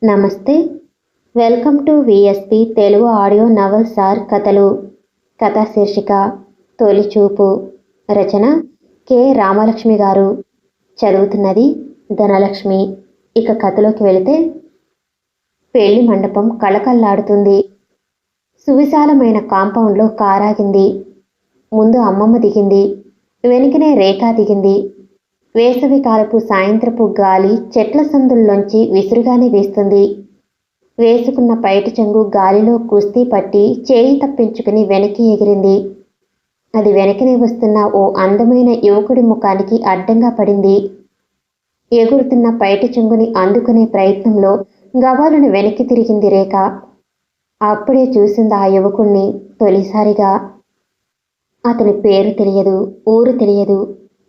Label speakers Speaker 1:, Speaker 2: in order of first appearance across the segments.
Speaker 1: నమస్తే. Welcome to VSP Telugu audio novels or కథలు. కథా శీర్షిక తొలిచూపు. రచన కె రామలక్ష్మి గారు. చదువుతున్నది ధనలక్ష్మి. ఇక కథలోకి వెళితే, పెళ్లి మండపం కళకళలాడుతుంది. సువిశాలమైన కాంపౌండ్లో కారాగింది. ముందు అమ్మమ్మ దిగింది, వెనుకనే రేఖ దిగింది. వేసవి కాలపు సాయంత్రపు గాలి చెట్ల సందుల్లోంచి విసురుగానే వీస్తుంది. వేసుకున్న పైటి చెంగు గాలిలో కుస్తీ పట్టి చేయి తప్పించుకుని వెనక్కి ఎగిరింది. అది వెనకనే వస్తున్న ఓ అందమైన యువకుడి ముఖానికి అడ్డంగా పడింది. ఎగురుతున్న పైటి చెంగుని అందుకునే ప్రయత్నంలో గవాలను వెనక్కి తిరిగింది రేఖ. అప్పుడే చూసింది ఆ యువకుణ్ణి తొలిసారిగా. అతని పేరు తెలియదు, ఊరు తెలియదు.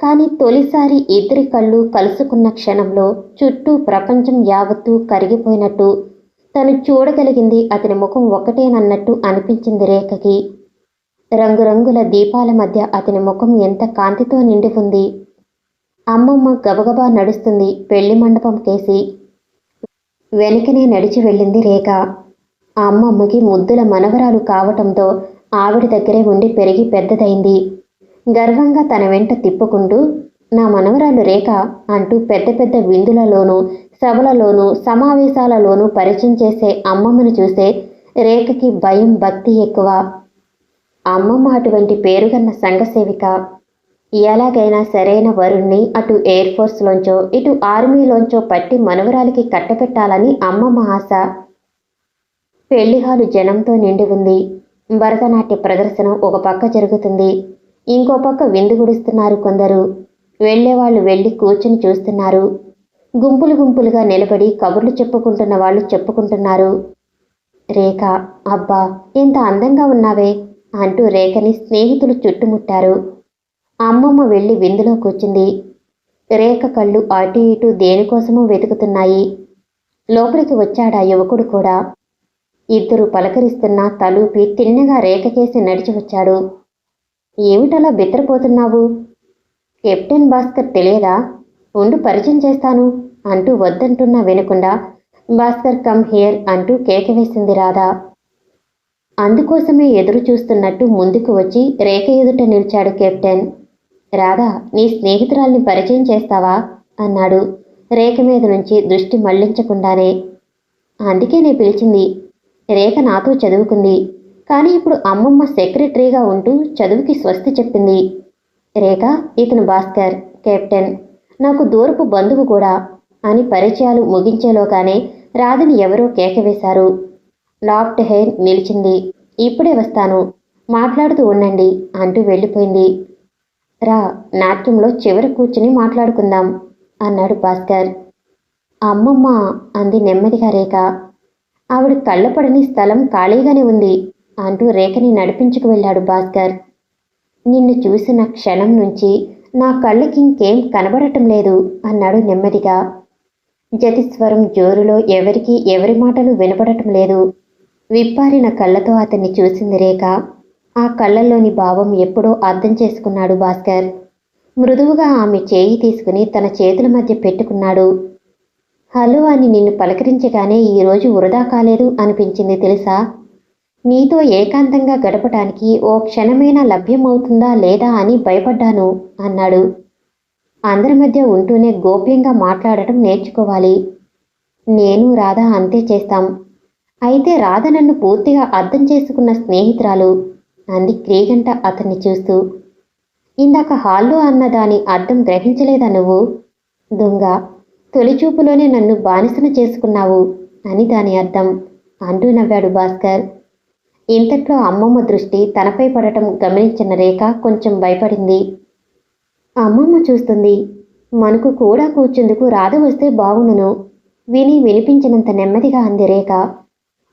Speaker 1: కానీ తొలిసారి ఇద్దరి కళ్ళు కలుసుకున్న క్షణంలో చుట్టూ ప్రపంచం యావత్తూ కరిగిపోయినట్టు, తను చూడగలిగింది అతని ముఖం ఒక్కటేనన్నట్టు అనిపించింది రేఖకి. రంగురంగుల దీపాల మధ్య అతని ముఖం ఎంత కాంతితో నిండి ఉంది. అమ్మమ్మ గబగబా నడుస్తుంది పెళ్లి మండపం కేసి. వెనుకనే నడిచి వెళ్ళింది రేఖ. ఆ అమ్మమ్మకి ముద్దుల మనవరాలు కావటంతో ఆవిడ దగ్గరే ఉండి పెరిగి పెద్దదైంది. గర్వంగా తన వెంట తిప్పుకుంటూ, నా మనవరాలు రేఖ అంటూ పెద్ద పెద్ద విందులలోనూ సభలలోనూ సమావేశాలలోనూ పరిచయం చేసే అమ్మమ్మను చూస్తే రేఖకి భయం భక్తి ఎక్కువ. అమ్మమ్మ అటువంటి పేరుగన్న సంఘసేవిక. ఎలాగైనా సరైన వరుణ్ణి అటు ఎయిర్ ఫోర్స్లోంచో ఇటు ఆర్మీలోంచో పట్టి మనవరాలికి కట్టపెట్టాలని అమ్మమ్మ ఆశ. పెళ్లిహాలు జనంతో నిండి ఉంది. భరతనాట్య ప్రదర్శన ఒక పక్క జరుగుతుంది, ఇంకో పక్క విందు గుడిస్తున్నారు కొందరు. వెళ్లేవాళ్లు వెళ్ళి కూర్చుని చూస్తున్నారు. గుంపులు గుంపులుగా నిలబడి కబుర్లు చెప్పుకుంటున్న వాళ్ళు చెప్పుకుంటున్నారు. రేఖ, అబ్బా ఎంత అందంగా ఉన్నావే అంటూ రేఖని స్నేహితులు చుట్టుముట్టారు. అమ్మమ్మ వెళ్ళి విందులో కూర్చుంది. రేఖ కళ్ళు అటు ఇటు దేనికోసమో వెతుకుతున్నాయి. లోపలికి వచ్చాడా యువకుడు కూడా. ఇద్దరు పలకరిస్తున్నా తలూపి తిన్నగా రేఖకేసి నడిచి వచ్చాడు. ఏమిటలా బిత్తరపోతున్నావు? కెప్టెన్ భాస్కర్ తెలియదా? ఉండు పరిచయం చేస్తాను అంటూ వద్దంటున్నా వినకుండా భాస్కర్ కమ్ హియర్ అంటూ కేక వేసింది రాధ. అందుకోసమే ఎదురు చూస్తున్నట్టు ముందుకు వచ్చి రేఖ ఎదుట నిలిచాడు కెప్టెన్. రాధా, నీ స్నేహితురాల్ని పరిచయం చేస్తావా అన్నాడు రేఖ మీద నుంచి దృష్టి మళ్లించకుండానే. అందుకే నే పిలిచింది. రేఖ నాతో చదువుకుంది, కానీ ఇప్పుడు అమ్మమ్మ సెక్రటరీగా ఉంటూ చదువుకి స్వస్తి చెప్పింది. రేఖ, ఇతను భాస్కర్, కెప్టెన్, నాకు దూరపు బంధువు కూడా అని పరిచయాలు ముగించేలోగానే రాధని ఎవరో కేకవేశారు. లాఫ్ట్ హెయిర్ నిలిచింది. ఇప్పుడే వస్తాను, మాట్లాడుతూ ఉండండి అంటూ వెళ్ళిపోయింది. రా, నాట్యంలో చివర కూర్చుని మాట్లాడుకుందాం అన్నాడు భాస్కర్. అమ్మమ్మ అంది నెమ్మదిగా రేఖ. ఆవిడ కళ్ళపడని స్థలం ఖాళీగానే ఉంది అంటూ రేఖని నడిపించుకు వెళ్ళాడు భాస్కర్. నిన్ను చూసిన క్షణం నుంచి నా కళ్ళకి ఇంకేం కనబడటం లేదు అన్నాడు నెమ్మదిగా. జతిస్వరం జోరులో ఎవరికి ఎవరి మాటలు వినపడటం లేదు. విప్పారిన కళ్ళతో అతన్ని చూసింది రేఖ. ఆ కళ్ళల్లోని భావం ఎప్పుడో అర్థం చేసుకున్నాడు భాస్కర్. మృదువుగా ఆమె చేయి తీసుకుని తన చేతుల మధ్య పెట్టుకున్నాడు. హలో అని నిన్ను పలకరించగానే ఈరోజు వృధా కాలేదు అనిపించింది తెలుసా. నీతో ఏకాంతంగా గడపటానికి ఓ క్షణమైనా లభ్యమవుతుందా లేదా అని భయపడ్డాను అన్నాడు. అందరి మధ్య ఉంటూనే గోప్యంగా మాట్లాడటం నేర్చుకోవాలి. నేను రాధ అంతే చేస్తాం. అయితే రాధ నన్ను పూర్తిగా అర్థం చేసుకున్న స్నేహితురాలు అంది క్రీగంట అతన్ని చూస్తూ. ఇందాక హాల్లో అన్న దాని అర్థం గ్రహించలేదా నువ్వు? దొంగ, తొలిచూపులోనే నన్ను బానిసన చేసుకున్నావు అని దాని అర్థం అంటూ నవ్వాడు భాస్కర్. ఇంతట్లో అమ్మమ్మ దృష్టి తనపై పడటం గమనించిన రేఖ కొంచెం భయపడింది. అమ్మమ్మ చూస్తుంది, మనకు కూడా కూర్చుందుకు రాధ వస్తే బావునును విని వినిపించినంత నెమ్మదిగా అంది రేఖ.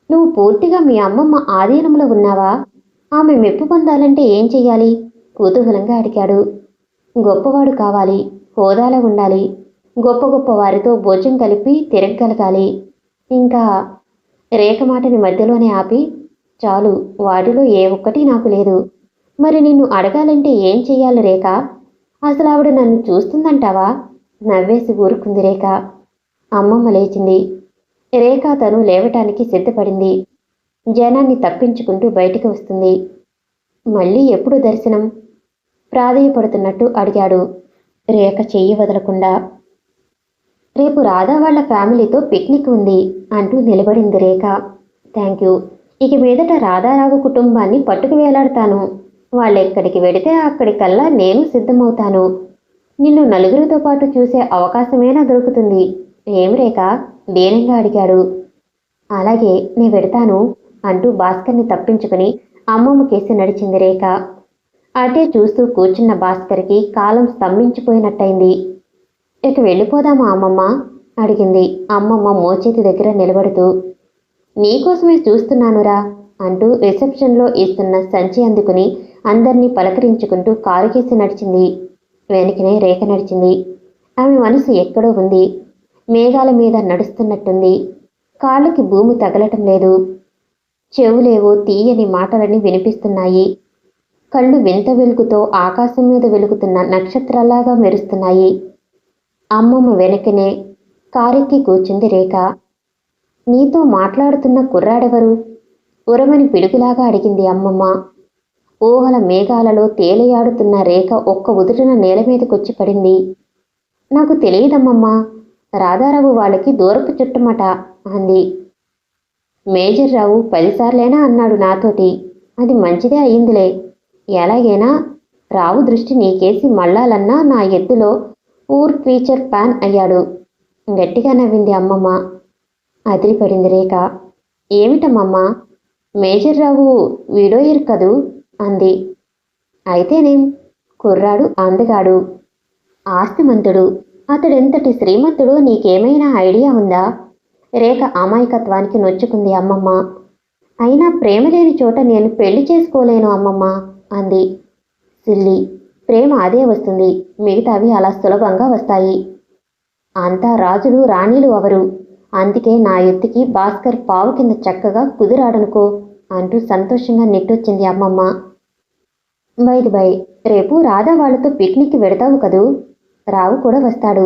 Speaker 1: నువ్వు పూర్తిగా మీ అమ్మమ్మ ఆధీనంలో ఉన్నావా? ఆమె మెప్పు పొందాలంటే ఏం చెయ్యాలి? కుతూహలంగా అడిగాడు. గొప్పవాడు కావాలి, హోదాలో ఉండాలి, గొప్ప గొప్ప వారితో భోజనం కలిపి తిరగగలగాలి. ఇంకా రేఖ మాటని మధ్యలోనే ఆపి, చాలు, వాటిలో ఏ ఒక్కటి నాకు లేదు. మరి నిన్ను అడగాలంటే ఏం చెయ్యాలి రేఖ? అసలు ఆవిడ నన్ను చూస్తుందంటావా? నవ్వేసి ఊరుకుంది రేఖ. అమ్మమ్మ లేచింది. రేఖ తను లేవటానికి సిద్ధపడింది. జనాన్ని తప్పించుకుంటూ బయటికి వస్తుంది. మళ్ళీ ఎప్పుడు దర్శనం? ప్రాధేయపడుతున్నట్టు అడిగాడు రేఖ చెయ్యి వదలకుండా. రేపు రాధా వాళ్ళ ఫ్యామిలీతో పిక్నిక్ ఉంది అంటూ నిలబడింది రేఖ. Thank you. ఇక మీదట రాధారావు కుటుంబాన్ని పట్టుకు వేలాడతాను. వాళ్ళెక్కడికి వెడితే అక్కడికల్లా నేను సిద్ధమవుతాను. నిన్ను నలుగురితో పాటు చూసే అవకాశమేనా దొరుకుతుంది. ఏం రేఖ? దీనంగా అడిగాడు. అలాగే నే వెడతాను అంటూ భాస్కర్ని తప్పించుకుని అమ్మమ్మ కేసి నడిచింది రేఖ. అటే చూస్తూ కూర్చున్న భాస్కర్కి కాలం స్తంభించిపోయినట్టయింది. ఇక వెళ్ళిపోదామా అమ్మమ్మ? అడిగింది అమ్మమ్మ మోచేతి దగ్గర నిలబడుతూ. నీకోసమే చూస్తున్నానురా అంటూ రిసెప్షన్లో ఇస్తున్న సంచి అందుకుని అందర్నీ పలకరించుకుంటూ కారుకేసి నడిచింది. వెనకనే రేఖ నడిచింది. ఆమె మనసు ఎక్కడో ఉంది. మేఘాల మీద నడుస్తున్నట్టుంది. కాళ్ళకి భూమి తగలటం లేదు. చెవులేవో తీయని మాటలని వినిపిస్తున్నాయి. కళ్ళు వింత వెలుగుతో ఆకాశం మీద వెలుగుతున్న నక్షత్రాలాగా మెరుస్తున్నాయి. అమ్మమ్మ వెనకనే కారెక్కి కూర్చుంది రేఖ. నీతో మాట్లాడుతున్న కుర్రాడెవరు? ఉరమని పిడుగులాగా అడిగింది అమ్మమ్మ. ఊహల మేఘాలలో తేలియాడుతున్న రేఖ ఒక్క ఉదుటిన నేల మీదకొచ్చి పడింది. నాకు తెలియదమ్మమ్మా. రాధారావు వాళ్ళకి దూరపు చుట్టమట అంది. మేజర్ రావు 10 సార్లైనా అన్నాడు నాతోటి. అది మంచిదే అయిందిలే. ఎలాగైనా రావు దృష్టి నీకేసి మళ్ళాలన్నా నా ఎత్తులో ఊర్ క్రీచర్ ప్యాన్ అయ్యాడు. గట్టిగా నవ్వింది అమ్మమ్మ. అదిరిపడింది రేఖ. ఏమిటమ్మమ్మా? మేజర్ రావు వీడోయర్ కదూ అంది. అయితేనేం? కుర్రాడు అందగాడు, ఆస్తిమంతుడు. అతడెంతటి శ్రీమంతుడో నీకేమైనా ఐడియా ఉందా? రేఖ అమాయకత్వానికి నొచ్చుకుంది అమ్మమ్మ. అయినా ప్రేమ లేని చోట నేను పెళ్లి చేసుకోలేను అమ్మమ్మ అంది. సిల్లి, ప్రేమ అదే వస్తుంది. మిగతావి అలా సులభంగా వస్తాయి. అంతా రాజులు రాణీలు అవరు. అందుకే నా ఎత్తుకి భాస్కర్ పావు కింద చక్కగా కుదిరాడనుకో అంటూ సంతోషంగా నెట్టొచ్చింది అమ్మమ్మ. బై రేపు రాధా వాళ్ళతో పిక్నిక్కి వెడతావు కదూ? రావు కూడా వస్తాడు.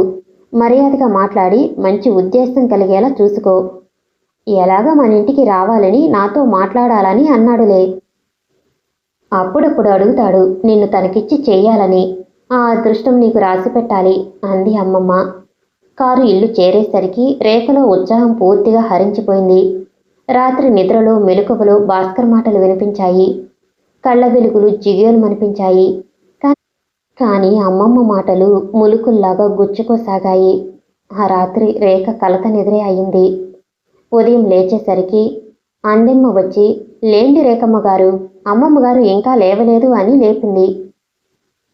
Speaker 1: మర్యాదగా మాట్లాడి మంచి ఉద్దేశం కలిగేలా చూసుకో. ఎలాగా మన ఇంటికి రావాలని నాతో మాట్లాడాలని అన్నాడులే. అప్పుడప్పుడు అడుగుతాడు నిన్ను తనకిచ్చి చెయ్యాలని. ఆ అదృష్టం నీకు రాసి పెట్టాలి అంది అమ్మమ్మ. కారు ఇల్లు చేరేసరికి రేఖలో ఉత్సాహం పూర్తిగా హరించిపోయింది. రాత్రి నిద్రలో మెలకువలో భాస్కర్ మాటలు వినిపించాయి. కళ్ళ వెలుగులు జిగేలుమనిపించాయి. కానీ అమ్మమ్మ మాటలు ములుకుల్లాగా గుచ్చుకోసాగాయి. ఆ రాత్రి రేఖ కలత నిద్రే అయింది. ఉదయం లేచేసరికి అందెమ్మ వచ్చి, లేండి రేఖమ్మ గారు, అమ్మమ్మగారు ఇంకా లేవలేదు అని లేపింది.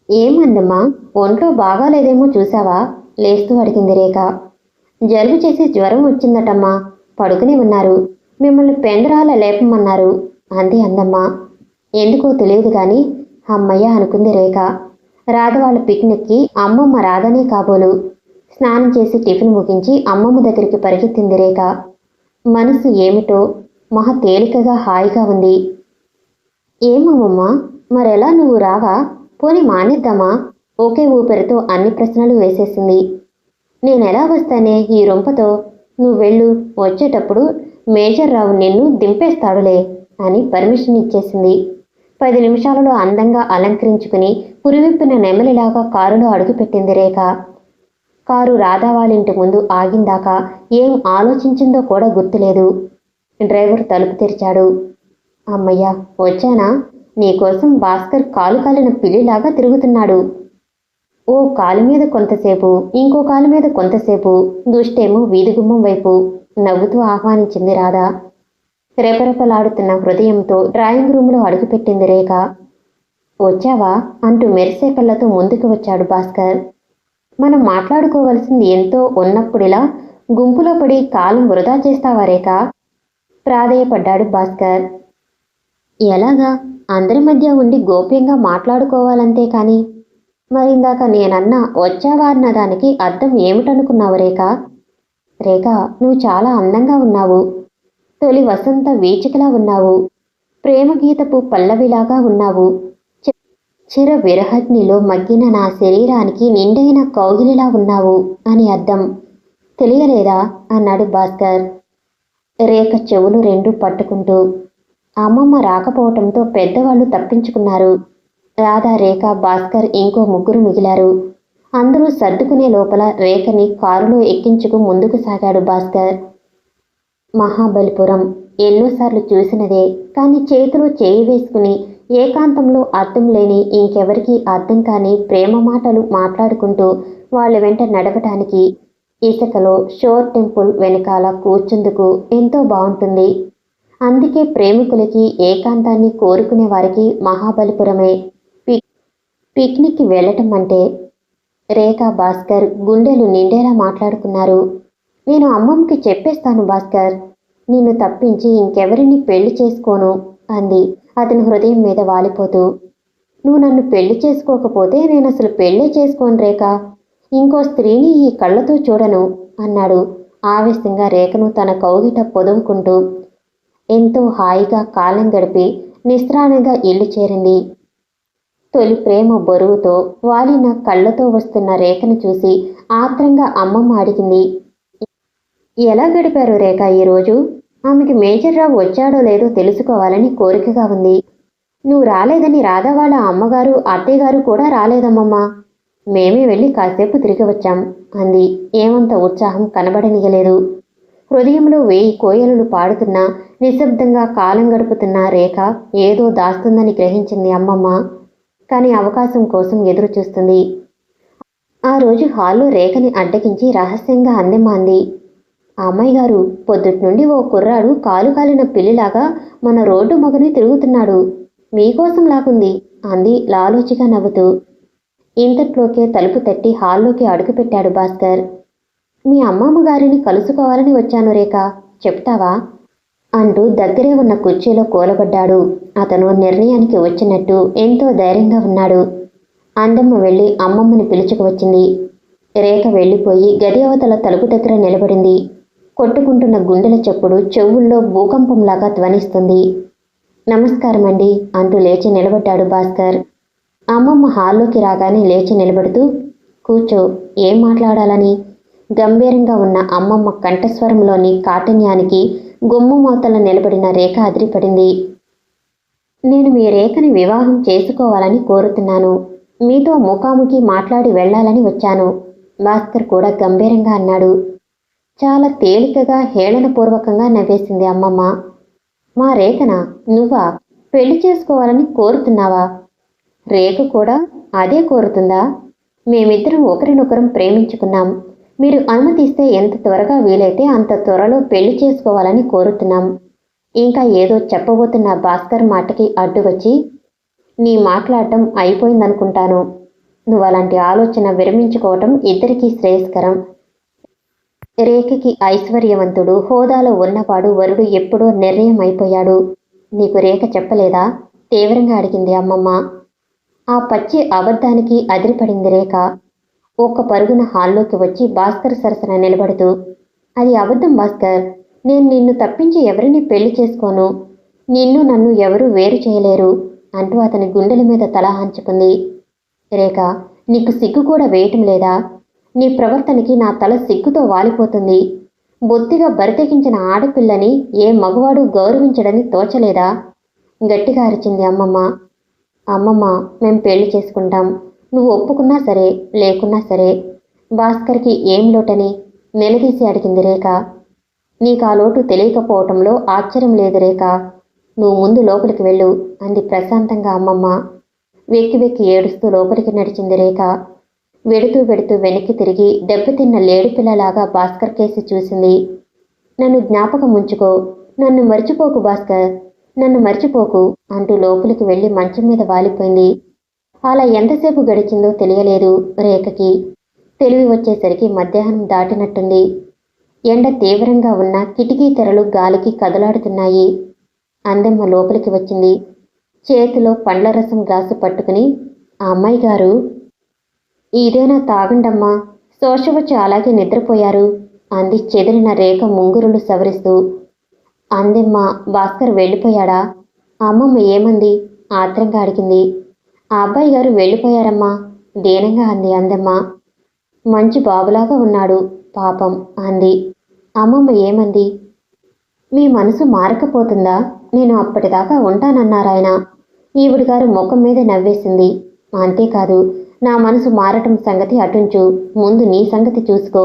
Speaker 1: ఏమందమ్మా, ఒంట్లో బాగాలేదేమో చూసావా? లేస్తూ అడిగింది రేఖ. జలుబు చేసి జ్వరం వచ్చిందటమ్మా, పడుకుని ఉన్నారు. మిమ్మల్ని పెందరాల లేపమన్నారు అంది అందమ్మ. ఎందుకో తెలియదు గాని అమ్మయ్య అనుకుంది రేఖ. రాధ వాళ్ళ పిక్నిక్కి అమ్మమ్మ రాధనే కాబోలు. స్నానం చేసి టిఫిన్ ముగించి అమ్మమ్మ దగ్గరికి పరిగెత్తింది రేఖ. మనసు ఏమిటో మహా తేలికగా హాయిగా ఉంది. ఏమమ్మమ్మ, మరెలా నువ్వు రావా? పోనీ మానేద్దామా? ఒకే ఊపిరితో అన్ని ప్రశ్నలు వేసేసింది. నేనెలా వస్తానే ఈ రొంపతో? నువ్వు వెళ్ళు, వచ్చేటప్పుడు మేజర్ రావు నిన్ను దింపేస్తాడులే అని పర్మిషన్ ఇచ్చేసింది. 10 నిమిషాలలో అందంగా అలంకరించుకుని పురివిప్పిన నెమలిలాగా కారులో అడుగుపెట్టింది రేఖ. కారు రాధా వాళ్ళింటి ముందు ఆగిందాక ఏం ఆలోచించిందో కూడా గుర్తులేదు. డ్రైవర్ తలుపు తెరిచాడు. అమ్మయ్య, వచ్చానా? నీకోసం భాస్కర్ కాలు కాలిన పిల్లిలాగా తిరుగుతున్నాడు. ఓ కాలు మీద కొంతసేపు, ఇంకో కాలు మీద కొంతసేపు, దుష్టేమో వీధిగుమ్మం వైపు నవ్వుతూ ఆహ్వానించింది రాధ. రెపరెపలాడుతున్న హృదయంతో డ్రాయింగ్ రూంలో అడుగుపెట్టింది రేఖ. వచ్చావా అంటూ మెరిసే కళ్ళతో ముందుకు వచ్చాడు భాస్కర్. మనం మాట్లాడుకోవలసింది ఎంతో ఉన్నప్పుడిలా గుంపులో పడి కాలం వృధా చేస్తావా రేఖ? ప్రాధేయపడ్డాడు భాస్కర్. ఎలాగా? అందరి మధ్య ఉండి గోప్యంగా మాట్లాడుకోవాలంతే కాని. మరిందాక నేనన్నా వచ్చావా అన్న దానికి అర్థం ఏమిటనుకున్నావు రేఖ? రేఖ, నువ్వు చాలా అందంగా ఉన్నావు. తొలి వసంత వీచికలా ఉన్నావు. ప్రేమగీతపు పల్లవిలాగా ఉన్నావు. చిర విరహగ్నిలో మగ్గిన నా శరీరానికి నిండైన కౌగిలిలా ఉన్నావు అని అర్థం. తెలియలేదా అన్నాడు భాస్కర్. రేఖ చెవులు రెండు పట్టుకుంటూ. అమ్మమ్మ రాకపోవటంతో పెద్దవాళ్ళు తప్పించుకున్నారు. రాధా, రేఖ, భాస్కర్ ఇంకో ముగ్గురు మిగిలారు. అందరూ సర్దుకునే లోపల రేఖని కారులో ఎక్కించుకు ముందుకు సాగాడు భాస్కర్. మహాబలిపురం ఎన్నోసార్లు చూసినదే, కానీ చేతిలో చేయి వేసుకుని ఏకాంతంలో అర్థం లేని, ఇంకెవరికీ అర్థం కాని ప్రేమ మాటలు మాట్లాడుకుంటూ వాళ్ళ వెంట నడవటానికి ఇసుకలో షోర్ టెంపుల్ వెనకాల కూర్చుందుకు ఎంతో బాగుంటుంది. అందుకే ప్రేమికులకి, ఏకాంతాన్ని కోరుకునే వారికి మహాబలిపురమే పిక్నిక్కి వెళ్ళటం అంటే. రేఖ, భాస్కర్ గుండెలు నిండేలా మాట్లాడుకున్నారు. నేను అమ్మమ్మకి చెప్పేస్తాను భాస్కర్, నిన్ను తప్పించి ఇంకెవరిని పెళ్లి చేసుకోను అంది అతని హృదయం మీద వాలిపోతూ. నువ్వు నన్ను పెళ్లి చేసుకోకపోతే నేను అసలు పెళ్ళే చేసుకోను రేఖ, ఇంకో స్త్రీని ఈ కళ్ళతో చూడను అన్నాడు ఆవేశంగా రేఖను తన కౌగిట పొదువుకుంటూ. ఎంతో హాయిగా కాలం గడిపి నిస్త్రాణంగా ఇల్లు చేరింది. తొలి ప్రేమ బరువుతో వాలిన కళ్ళతో వస్తున్న రేఖను చూసి ఆత్రంగా అమ్మమ్మ అడిగింది. ఎలా గడిపారు రేఖ ఈరోజు? ఆమెకి మేజర్ రావు వచ్చాడో లేదో తెలుసుకోవాలని కోరికగా ఉంది. నువ్వు రాలేదని రాధా వాళ్ళ అమ్మగారు, అత్తయ్యగారు కూడా రాలేదమ్మమ్మా. మేమే వెళ్ళి కాసేపు తిరిగి వచ్చాం అంది. ఏమంత ఉత్సాహం కనబడనియలేదు. హృదయంలో 1000 కోయలులు పాడుతున్నా నిశ్శబ్దంగా కాలం గడుపుతున్న రేఖ ఏదో దాస్తుందని గ్రహించింది అమ్మమ్మ. కానీ అవకాశం కోసం ఎదురు చూస్తుంది. ఆ రోజు హాల్లో రేఖని అడ్డగించి రహస్యంగా అందెమ్మ అంది. అమ్మాయి గారు, పొద్దుటి నుండి ఓ కుర్రాడు కాలు కాలిన పిల్లిలాగా మన రోడ్డు మొగని తిరుగుతున్నాడు. మీకోసం లాగుంది అంది లాలూచిగా నవ్వుతూ. ఇంతట్లోకే తలుపు తట్టి హాల్లోకి అడుగుపెట్టాడు భాస్కర్. మీ అమ్మమ్మ గారిని కలుసుకోవాలని వచ్చాను రేఖ, చెప్తావా అంటూ దగ్గరే ఉన్న కుర్చీలో కూలబడ్డాడు. అతను నిర్ణయానికి వచ్చినట్టు ఎంతో ధైర్యంగా ఉన్నాడు. అందమ్మ వెళ్ళి అమ్మమ్మని పిలుచుకు వచ్చింది. రేఖ వెళ్ళిపోయి గది అవతల తలుపు దగ్గర నిలబడింది. కొట్టుకుంటున్న గుండెల చప్పుడు చెవుల్లో భూకంపంలాగా ధ్వనిస్తుంది. నమస్కారమండి అంటూ లేచి నిలబడ్డాడు భాస్కర్. అమ్మమ్మ హాల్లోకి రాగానే లేచి నిలబడుతూ, కూర్చో, ఏం మాట్లాడాలని? గంభీరంగా ఉన్న అమ్మమ్మ కంఠస్వరంలోని కాఠిన్యానికి గుమ్మ మోతల నిలబడిన రేఖ అదిరిపడింది. నేను మీ రేఖని వివాహం చేసుకోవాలని కోరుతున్నాను. మీతో ముఖాముఖి మాట్లాడి వెళ్లాలని వచ్చాను భాస్కర్ కూడా గంభీరంగా అన్నాడు. చాలా తేలికగా హేళనపూర్వకంగా నవ్వేసింది అమ్మమ్మ. మా రేఖనా? నువ్వా పెళ్లి చేసుకోవాలని కోరుతున్నావా? రేఖ కూడా అదే కోరుతుందా? మేమిద్దరం ఒకరినొకరం ప్రేమించుకున్నాం. మీరు అనుమతిస్తే ఎంత త్వరగా వీలైతే అంత త్వరలో పెళ్లి చేసుకోవాలని కోరుతున్నాం. ఇంకా ఏదో చెప్పబోతున్న భాస్కర్ మాటకి అడ్డు వచ్చి, నీ మాట్లాడటం అయిపోయిందనుకుంటాను. నువ్వు అలాంటి ఆలోచన విరమించుకోవటం ఇద్దరికీ శ్రేయస్కరం. రేఖకి ఐశ్వర్యవంతుడు, హోదాలో ఉన్నవాడు వరుడు ఎప్పుడో నిర్ణయం అయిపోయాడు. నీకు రేఖ చెప్పలేదా? తీవ్రంగా అడిగింది అమ్మమ్మ. ఆ పచ్చి అబద్ధానికి అదిరిపడింది రేఖ. ఒక్క పరుగున హాల్లోకి వచ్చి భాస్కర్ సరసన నిలబడుతూ, అది అబద్ధం భాస్కర్, నేను నిన్ను తప్పించి ఎవరిని పెళ్లి చేసుకోను. నిన్ను నన్ను ఎవరూ వేరు చేయలేరు అంటూ అతని గుండెల మీద తల ఆంచుకుంది. రేఖ, నీకు సిగ్గు కూడా వేయటం లేదా? నీ ప్రవర్తనకి నా తల సిగ్గుతో వాలిపోతుంది. బొత్తిగా బరితెగించిన ఆడపిల్లని ఏ మగవాడు గౌరవించడని తోచలేదా? గట్టిగా అరిచింది అమ్మమ్మ. అమ్మమ్మ, మేం పెళ్లి చేసుకుంటాం. నువ్వు ఒప్పుకున్నా సరే, లేకున్నా సరే. భాస్కర్కి ఏం లోటని నిలదీసి అడిగింది రేఖ. నీకు ఆ లోటు తెలియకపోవటంలో ఆశ్చర్యం లేదు రేఖ. నువ్వు ముందు లోపలికి వెళ్ళు అంది ప్రశాంతంగా అమ్మమ్మ. వెక్కి వెక్కి ఏడుస్తూ లోపలికి నడిచింది రేఖ. వెడుతూ వెడుతూ వెనక్కి తిరిగి దెబ్బతిన్న లేడిపిల్లలాగా భాస్కర్ కేసి చూసింది. నన్ను జ్ఞాపకం ఉంచుకో, నన్ను మర్చిపోకు భాస్కర్, నన్ను మర్చిపోకు అంటూ లోపలికి వెళ్ళి మంచం మీద వాలిపోయింది. అలా ఎంతసేపు గడిచిందో తెలియలేదు రేఖకి. తెలివి వచ్చేసరికి మధ్యాహ్నం దాటినట్టుంది. ఎండ తీవ్రంగా ఉన్న కిటికీ తెరలు గాలికి కదలాడుతున్నాయి. అందమ్మ లోపలికి వచ్చింది. చేతిలో పండ్ల రసం గ్లాసు పట్టుకుని, ఆ అమ్మాయి గారు, ఇదేనా తాగండమ్మా, శోష వచ్చి అలాగే నిద్రపోయారు అంది చెదిరిన రేఖ ముంగురులు సవరిస్తూ. అందమ్మ, భాస్కర్ వెళ్ళిపోయాడా? అమ్మమ్మ ఏమంది ఆత్రంగా అడిగింది. ఆ అబ్బాయి గారు వెళ్ళిపోయారమ్మా దీనంగా అంది అందమ్మ. మంచి బాబులాగా ఉన్నాడు పాపం అంది. అమ్మమ్మ ఏమంది? మీ మనసు మారకపోతుందా? నేను అప్పటిదాకా ఉంటానన్నారాయన. ఈవిడ గారు ముఖం మీద నవ్వేసింది. అంతేకాదు, నా మనసు మారటం సంగతి అటుంచు, ముందు నీ సంగతి చూసుకో.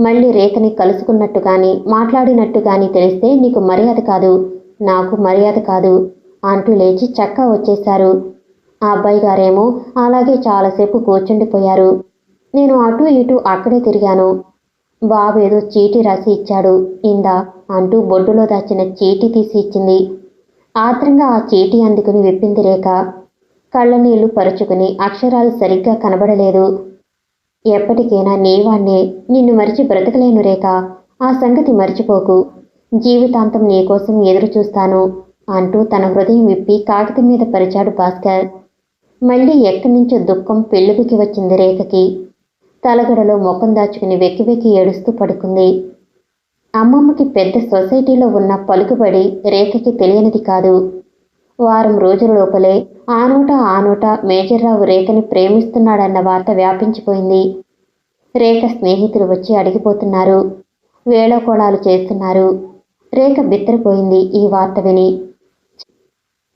Speaker 1: మళ్ళీ రేఖని కలుసుకున్నట్టు కానీ మాట్లాడినట్టు కానీ తెలిస్తే నీకు మర్యాద కాదు, నాకు మర్యాద కాదు అంటూ లేచి చక్కా వచ్చేశారు. ఆ అబ్బాయి గారేమో అలాగే చాలాసేపు కూర్చుండిపోయారు. నేను అటూ ఇటూ అక్కడే తిరిగాను. బాబు ఏదో చీటీ రాసి ఇచ్చాడు. ఇందా అంటూ బొడ్డులో దాచిన చీటీ తీసి ఇచ్చింది. ఆత్రంగా ఆ చీటీ అందుకుని విప్పింది రేఖ. కళ్ళనీళ్లు పరుచుకుని అక్షరాలు సరిగ్గా కనబడలేదు. ఎప్పటికైనా నీవాణ్ణే, నిన్ను మరిచి బ్రతకలేను రేఖ. ఆ సంగతి మర్చిపోకు. జీవితాంతం నీకోసం ఎదురు చూస్తాను అంటూ తన హృదయం విప్పి కాగితం మీద పరిచాడు భాస్కర్. మళ్ళీ ఎక్కడి నుంచో దుఃఖం పెళ్ళుబికి వచ్చింది రేఖకి. తలగడలో ముఖం దాచుకుని వెక్కి వెక్కి ఏడుస్తూ పడుకుంది. అమ్మమ్మకి పెద్ద సొసైటీలో ఉన్న పలుకుబడి రేఖకి తెలియనిది కాదు. వారం రోజుల లోపలే ఆ నోట మేజర్రావు రేఖని ప్రేమిస్తున్నాడన్న వార్త వ్యాపించిపోయింది. రేఖ స్నేహితులు వచ్చి అడిగిపోతున్నారు, వేళకోళాలు చేస్తున్నారు. రేఖ బిత్తరపోయింది ఈ వార్త విని.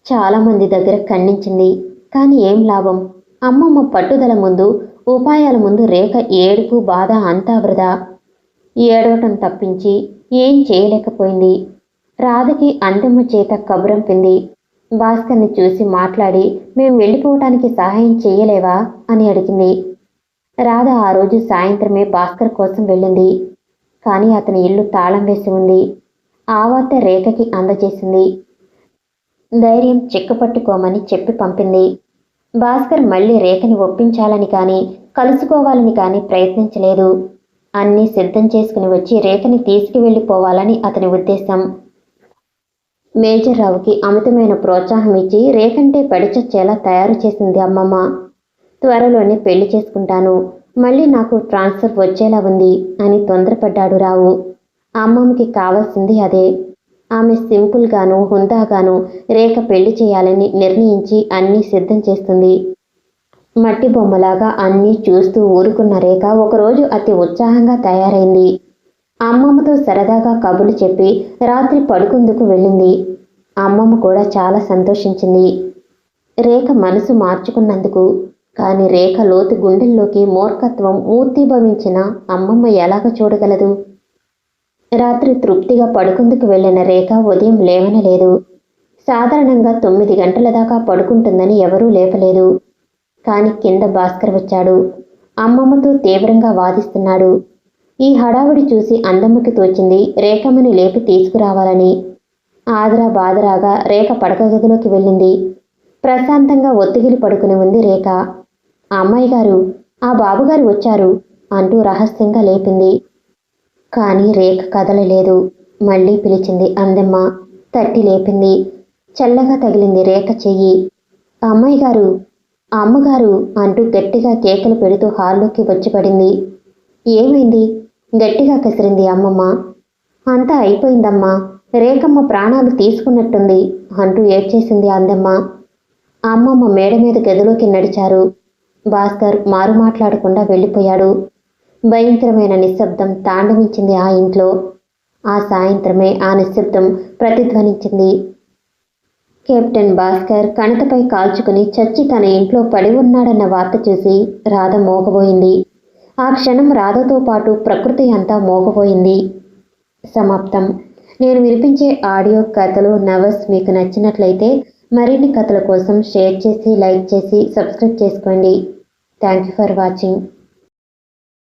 Speaker 1: చాలామంది దగ్గర ఖండించింది, కానీ ఏం లాభం? అమ్మమ్మ పట్టుదల ముందు, ఉపాయాల ముందు రేఖ ఏడుపు బాధ అంతా వృధా. ఏడవటం తప్పించి ఏం చేయలేకపోయింది. రాధకి అందమ్మ చేత కబురంపింది. భాస్కర్ని చూసి మాట్లాడి మేం వెళ్ళిపోవటానికి సహాయం చెయ్యలేవా అని అడిగింది. రాధ ఆ రోజు సాయంత్రమే భాస్కర్ కోసం వెళ్ళింది. కానీ అతని ఇల్లు తాళం వేసి ఉంది. ఆ వార్త రేఖకి అందజేసింది. ధైర్యం చిక్కపట్టుకోమని చెప్పి పంపింది. భాస్కర్ మళ్ళీ రేఖని ఒప్పించాలని కానీ కలుసుకోవాలని కానీ ప్రయత్నించలేదు. అన్నీ సిద్ధం చేసుకుని వచ్చి రేఖని తీసుకువెళ్ళిపోవాలని అతని ఉద్దేశం. మేజర్రావుకి అమితమైన ప్రోత్సాహం ఇచ్చి రేఖంటే పడిచచ్చేలా తయారు చేసింది అమ్మమ్మ. త్వరలోనే పెళ్లి చేసుకుంటాను, మళ్ళీ నాకు ట్రాన్స్ఫర్ వచ్చేలా ఉంది అని తొందరపడ్డాడు రావు. అమ్మమ్మకి కావాల్సింది అదే. ఆమె సింపుల్గాను హుందాగాను రేఖ పెళ్లి చేయాలని నిర్ణయించి అన్నీ సిద్ధం చేస్తుంది. మట్టి బొమ్మలాగా అన్నీ చూస్తూ ఊరుకున్న రేఖ ఒకరోజు అతి ఉత్సాహంగా తయారైంది. అమ్మమ్మతో సరదాగా కబుర్లు చెప్పి రాత్రి పడుకుందుకు వెళ్ళింది. అమ్మమ్మ కూడా చాలా సంతోషించింది రేఖ మనసు మార్చుకున్నందుకు. కానీ రేఖ లోతు గుండెల్లోకి మూర్ఖత్వం మూర్తిభవించిన అమ్మమ్మ ఎలాగ చూడగలదు? రాత్రి తృప్తిగా పడుకుందుకు వెళ్ళిన రేఖ ఉదయం లేవనలేదు. సాధారణంగా 9 గంటల దాకా పడుకుంటుందని ఎవరూ లేపలేదు. కాని కింద భాస్కర్ వచ్చాడు. అమ్మమ్మతో తీవ్రంగా వాదిస్తున్నాడు. ఈ హడావుడి చూసి అందమ్మకి తోచింది రేఖమ్మని లేపి తీసుకురావాలని. ఆదరా బాదరాగా రేఖ పడక గదిలోకి వెళ్ళింది. ప్రశాంతంగా ఒత్తిగిలి పడుకుని ఉంది రేఖ. అమ్మాయి గారు, ఆ బాబుగారు వచ్చారు అంటూ రహస్యంగా లేపింది. కానీ రేఖ కదలలేదు. మళ్ళీ పిలిచింది అందమ్మ. తట్టి లేపింది. చల్లగా తగిలింది రేఖ చెయ్యి. అమ్మాయి గారు, అమ్మగారు అంటూ గట్టిగా కేకలు పెడుతూ హాల్లోకి వచ్చి పడింది. ఏమైంది? గట్టిగా కసిరింది అమ్మమ్మ. అంతా అయిపోయిందమ్మా, రేఖమ్మ ప్రాణాలు తీసుకున్నట్టుంది అంటూ ఏడ్చేసింది అందమ్మ. అమ్మమ్మ మేడ మీద గదిలోకి నడిచారు. భాస్కర్ మారు మాట్లాడకుండా వెళ్ళిపోయాడు. భయంకరమైన నిశ్శబ్దం తాండవించింది ఆ ఇంట్లో. ఆ సాయంత్రమే ఆ నిశ్శబ్దం ప్రతిధ్వనించింది. కెప్టెన్ భాస్కర్ కణతపై కాల్చుకుని చచ్చి తన ఇంట్లో పడి ఉన్నాడన్న వార్త చూసి రాధ మోగబోయింది. ఆ క్షణం రాధతో పాటు ప్రకృతి అంతా మోగబోయింది. సమాప్తం. నేను వినిపించే ఆడియో కథలు నవల్స్ మీకు నచ్చినట్లయితే మరిన్ని కథల కోసం షేర్ చేసి, లైక్ చేసి, సబ్స్క్రైబ్ చేసుకోండి. Thank you for watching.